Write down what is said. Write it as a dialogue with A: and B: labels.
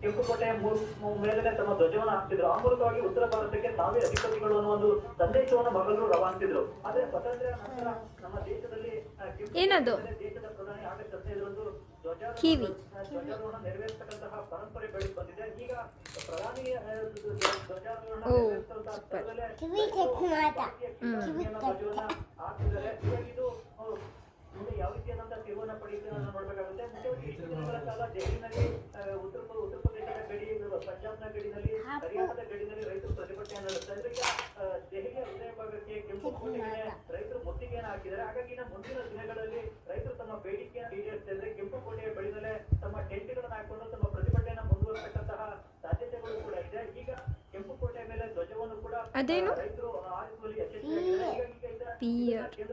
A: ಕೆಂಪುಕೋಟೆಯ ಮೇಲೆನೆ ತಮ್ಮ ಧ್ವಜವನ್ನು ಹಾಕ್ತಿದ್ರು. ಆ ಮೂಲಕವಾಗಿ ಉತ್ತರ ಭಾರತಕ್ಕೆ ತಾವೇ ಅಧಿಪತಿಗಳು ಅನ್ನೋ ಒಂದು ಸಂದೇಶವನ್ನು ಮೊಘಲರು ರವಾನಿಸಿದ್ರು. ಆದ್ರೆ ಸ್ವಾತಂತ್ರ್ಯ ನಂತರ ನಮ್ಮ ದೇಶದಲ್ಲಿ
B: ಏನದು
A: ದೇಶದ ಪ್ರಧಾನಿ ಆಗಸ್ಟ್ 15ರಂದು ಧ್ವಜಾರೋಹಣ ನೆರವೇರಿಸತಕ್ಕಂತಹ ಪರಂಪರೆ ಬೆಳೆದು ಬಂದಿದೆ. ಈಗ ಪ್ರಧಾನಿ ಧ್ವಜಾರೋಹಣ ನೆರವೇರಿಸಿದಂತಹ ಸ್ಥಳದಲ್ಲೇ ಧ್ವಜವನ್ನ ಹಾಕ್ತಿದ್ದಾರೆ. ಇದು ಮುಂದೆ ಯಾವ ರೀತಿಯಾದಂತಹ ತಿರುವನ್ನ ಪಡೆಯುತ್ತೆ ಅನ್ನೋದನ್ನ ನೋಡ್ಬೇಕಾಗುತ್ತೆ. ಮುಖ್ಯವಾಗಿ ಇಷ್ಟು ದಿನಗಳ ಕಾಲ ದೆಹಲಿನಲ್ಲಿ ಉತ್ತರ ಪ್ರದೇಶದ ಗಡಿ, ಪಂಜಾಬ್ನ ಗಡಿನಲ್ಲಿ, ಹರಿಯಾಣದ ಗಡಿನಲ್ಲಿ ರೈತರು ಪ್ರತಿಭಟನೆ ನಡೆಸ್ತಾ ಇದ್ರು. ಈಗ ದೆಹಲಿಯ ಹೃದಯ ಭಾಗಕ್ಕೆ ಕೆಂಪುಕೋಟೆಗೆ ರೈತರು ಮುತ್ತಿಗೆಯನ್ನು ಹಾಕಿದ್ದಾರೆ. ಹಾಗಾಗಿ ಮುಂದಿನ ದಿನಗಳಲ್ಲಿ ರೈತರು ತಮ್ಮ ಬೇಡಿಕೆಯನ್ನು ಈಡೇರಿಸ್ತಾ ಇದ್ರೆ ಕೆಂಪುಕೋಟೆಯ ಬಳಿದಲ್ಲೇ ತಮ್ಮ ಟೆಂಟ್ಗಳನ್ನು ಹಾಕೊಂಡು ತಮ್ಮ ಪ್ರತಿಭಟನೆಯನ್ನು ಮುಂದುವರಿಸತಕ್ಕಂತಹ ಸಾಧ್ಯತೆಗಳು ಕೂಡ ಇದೆ. ಈಗ ಕೆಂಪುಕೋಟೆಯ ಮೇಲೆ ಧ್ವಜವನ್ನು ಕೂಡ
B: ಅದೇನು
A: ರೈತರು ಆರಿಸುವಲ್ಲಿ ಯಶಸ್ವಿಯಾಗಿದ್ದಾರೆ. ಹೀಗಾಗಿ